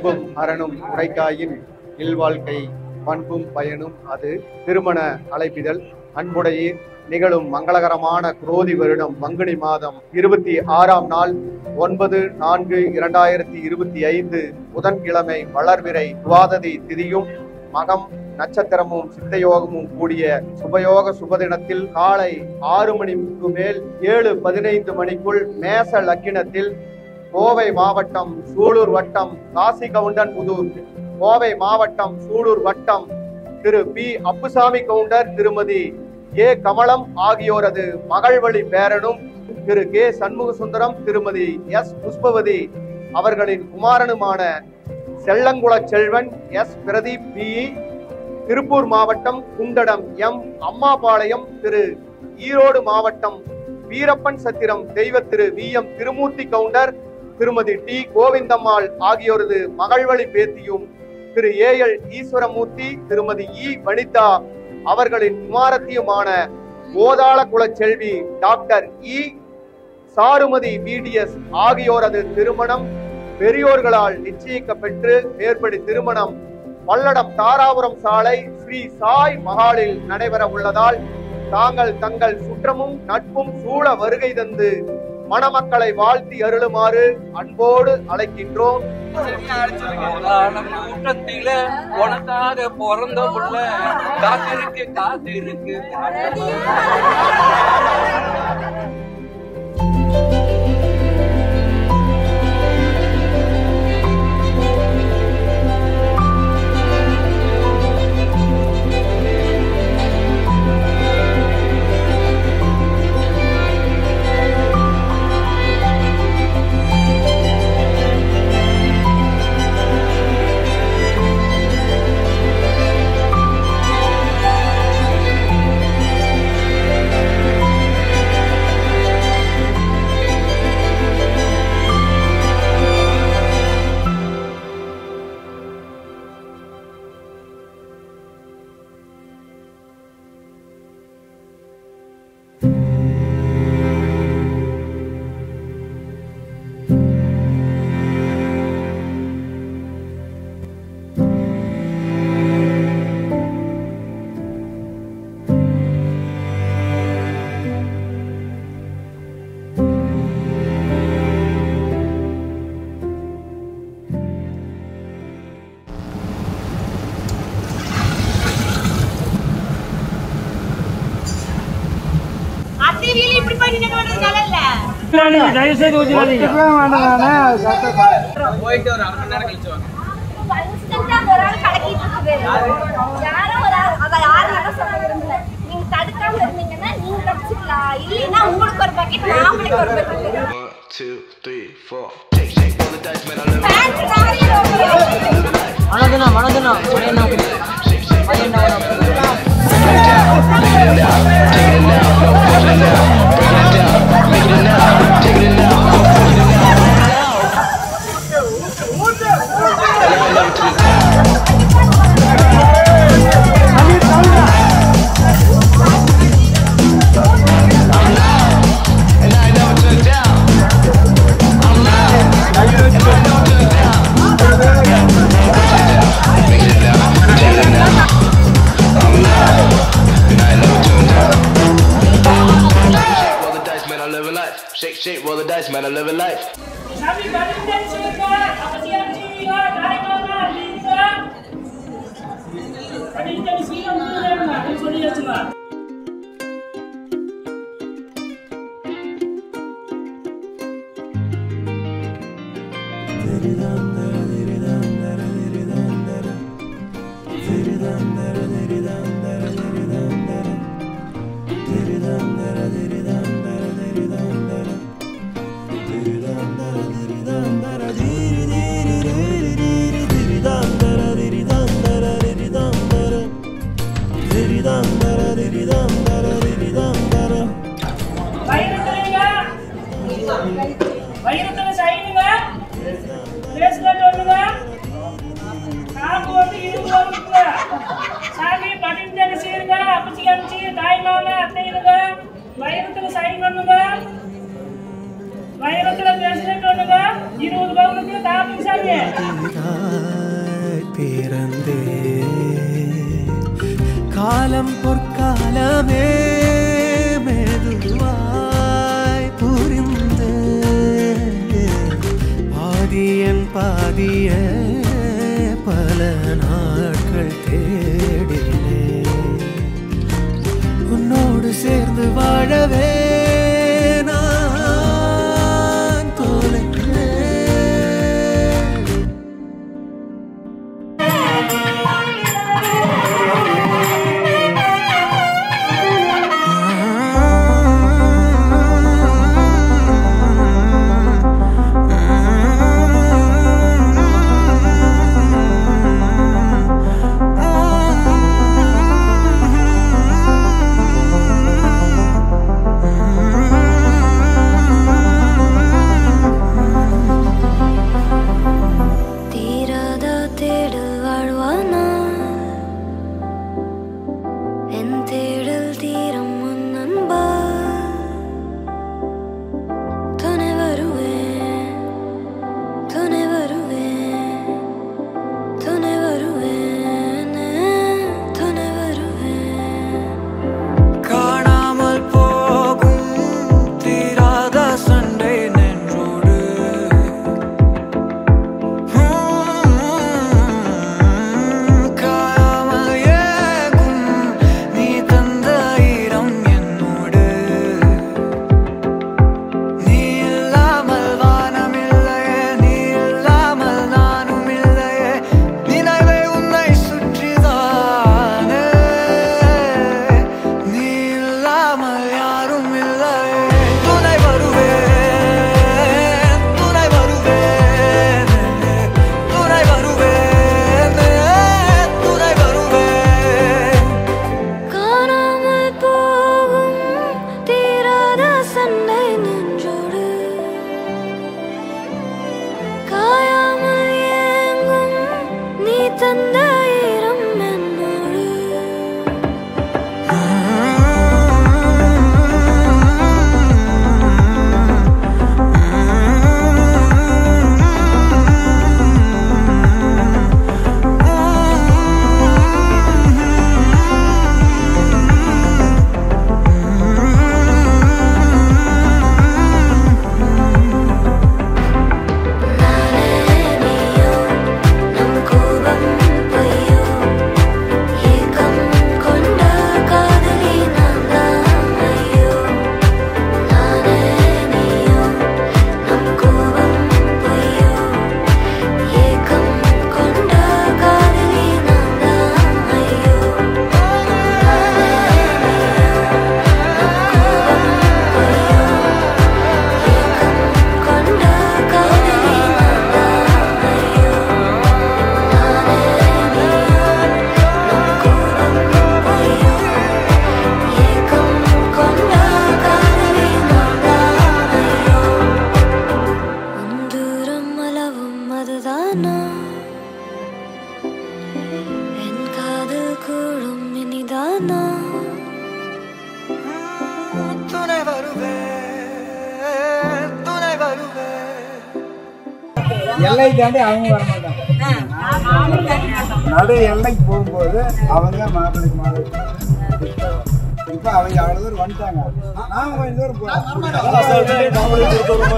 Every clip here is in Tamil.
அன்பும் அரணும் உரைக்காயின் இல்வாழ்க்கை பண்பும் பயனும் அது. திருமண அழைப்பிதழ். அன்புடையீர், நிகழும் மங்களகரமான குரோதி வருடம் பங்குனி மாதம் 26ஆம் நாள் 9/4/2025 புதன்கிழமை வளர்விரை துவாததி திதியும் மகம் நட்சத்திரமும் சித்தயோகமும் கூடிய சுபயோக சுபதினத்தில் காலை 6 மணிக்கு மேல் 7:15 மணிக்குள் மேச லக்கினத்தில் கோவை மாவட்டம் சூலூர் வட்டம் காசிகவுண்டன்புதூர், கோவை மாவட்டம் சூலூர் வட்டம் திரு பி அப்புசாமி கவுண்டர், திருமதி ஏ கமலம் ஆகியோரது மகள்வழி பேரனும் திரு கே சண்முகசுந்தரம், திருமதி எஸ் புஷ்பவதி அவர்களின் குமாரனுமான செல்லங்குள செல்வன் எஸ் பிரதீப் பி, திருப்பூர் மாவட்டம் குண்டடம் எம் அம்மாபாளையம், திரு ஈரோடு மாவட்டம் வீரப்பன் சத்திரம் தெய்வ திரு வி எம் திருமூர்த்தி கவுண்டர், திருமதி டி கோவிந்தம்மாள் ஆகியோரது மகள்வழி பேத்தியும் திரு ஏ எல் ஈஸ்வரமூர்த்தி, திருமதி இ வனிதா அவர்களின் குமாரத்தியுமான கோதாள குலச்செல்வி டாக்டர் இ சாருமதி பிடிஎஸ் ஆகியோரது திருமணம் பெரியோர்களால் நிச்சயிக்கப்பெற்று மேற்படி திருமணம் பல்லடம் தாராபுரம் சாலை ஸ்ரீ சாய் மஹாலில் நடைபெற உள்ளதால் தாங்கள் தங்கள் சுற்றமும் நட்பும் சூழ வருகை தந்து மணமக்களை வாழ்த்தி அருளுமாறு அன்போடு அழைக்கின்றோம். கூட்டத்தில உனக்காக பிறந்த புள்ள காத்திருக்கு காத்திருக்கு. போயிட்டு ஒரு 1/2 மணி நேரம் கழிச்சு வாங்க. Shake, roll the dice, man, I live a life. Why you பிறந்தே காலம் பொற்காலமே மெதுவாய் புரிந்து பாதியன் பாதிய பல நாட்கள் தேடினே உன்னோடு சேர்ந்து வாழவே நான் தொலைக்கிறேன். எல்லை தாண்டி அவங்க வர மாட்டாங்க. நடு எல்லைக்கு போகும்போது அவங்க மாப்பிள்ளைக்கு மாலை இப்ப அவங்க அவ்வளவு தூரம் வந்துட்டாங்க. நாம கொஞ்சம் தூரம்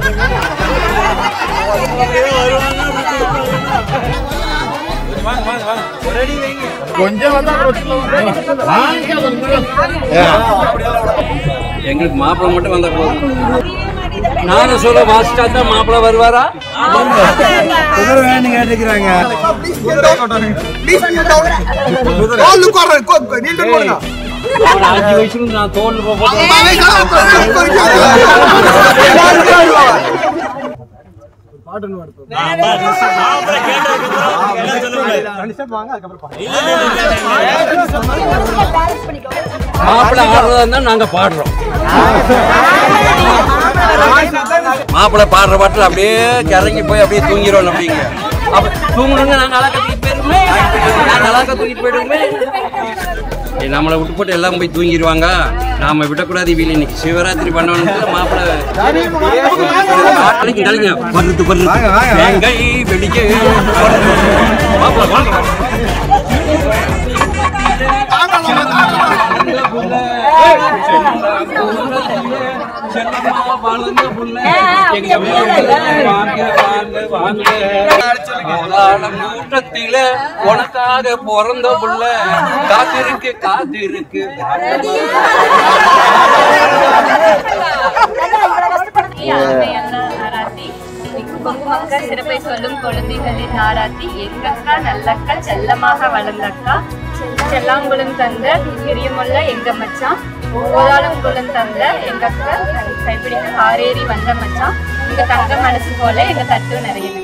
எங்களுக்கு மாப்பிள்ளை மட்டும் வந்த போதும். நானும் சொல்ல வாசிட்டா தான் மாப்பிள்ளை வருவாரா வேணும் கேட்டுக்கிறாங்க. ஒரு 5 வயசுல நான் தோல் மாப்பிள்ளை ஆடுறதா நாங்க பாடுறோம். மாப்பிள்ளை பாடுற பாட்டில் அப்படியே கிறங்கி போய் அப்படியே தூங்கிடுவோம். அப்படிங்க அப்ப தூங்கணுங்க நாங்க அழகா தூக்கிட்டு போயிருமே, நாங்க அழகா தூக்கிட்டு போயிடுவோமே. நம்மளை விட்டு போட்டு எல்லாம் போய் தூங்கிடுவாங்க. நாம விடக்கூடாது. வீடு இன்னைக்கு சிவராத்திரி பண்ணணும். மாப்பிள்ளை வெடி நிக்க மாப்பிள்ள வாங்க கூட்டத்தில உனக்காக பிறந்த புள்ள காத்திருக்கு காத்திருக்கு மக்கள் சிறப்பை சொல்லும் குழந்தைகளின் ஆராத்தி எங்கக்கா நல்லக்கா செல்லமாக வளர்ந்தக்கா செல்லாங்குளம் தந்த பிரியமுள்ள எங்க மச்சான் ஓதாளும் குளம் தந்த எங்க அக்கா கைப்பிடிக்க காரேறி வந்த மச்சான் எங்க தங்க மனசு போல எங்க தட்டு நிறையணுங்க.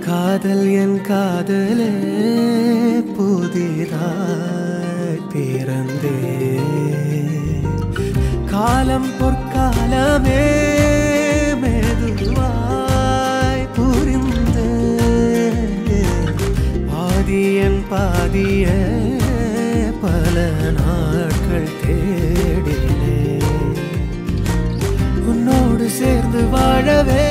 காதல் என் காதலே புதிதாய் பிறந்தே காலம் பொற்காலமே மெதுவாய் புரிந்து பாதியன் பாதிய பல நாட்கள் தேடினே உன்னோடு சேர்ந்து வாழவே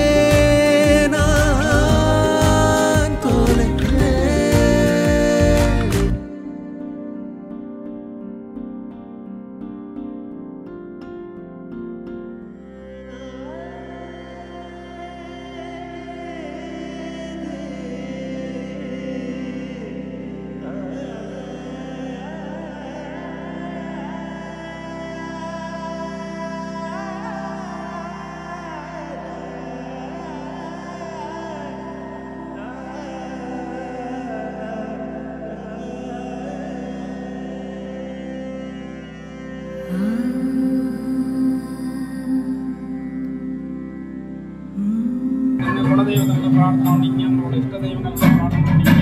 குலதெய்வங்களை பிரார்த்தனை பண்ணீங்க, உங்களோட இஷ்ட தெய்வங்களை பிரார்த்தனை பண்ணீங்க.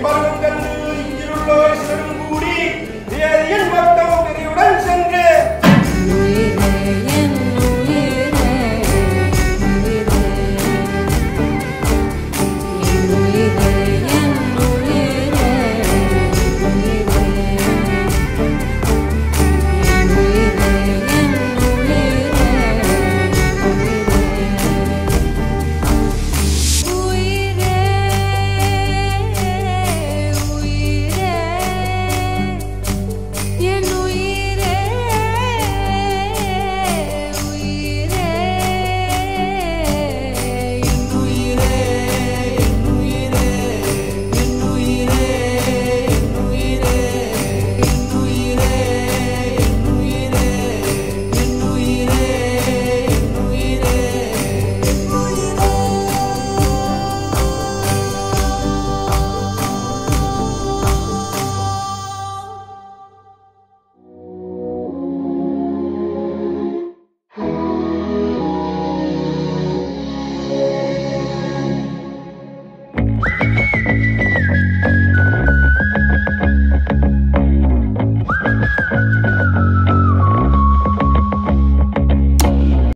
பரங்கன்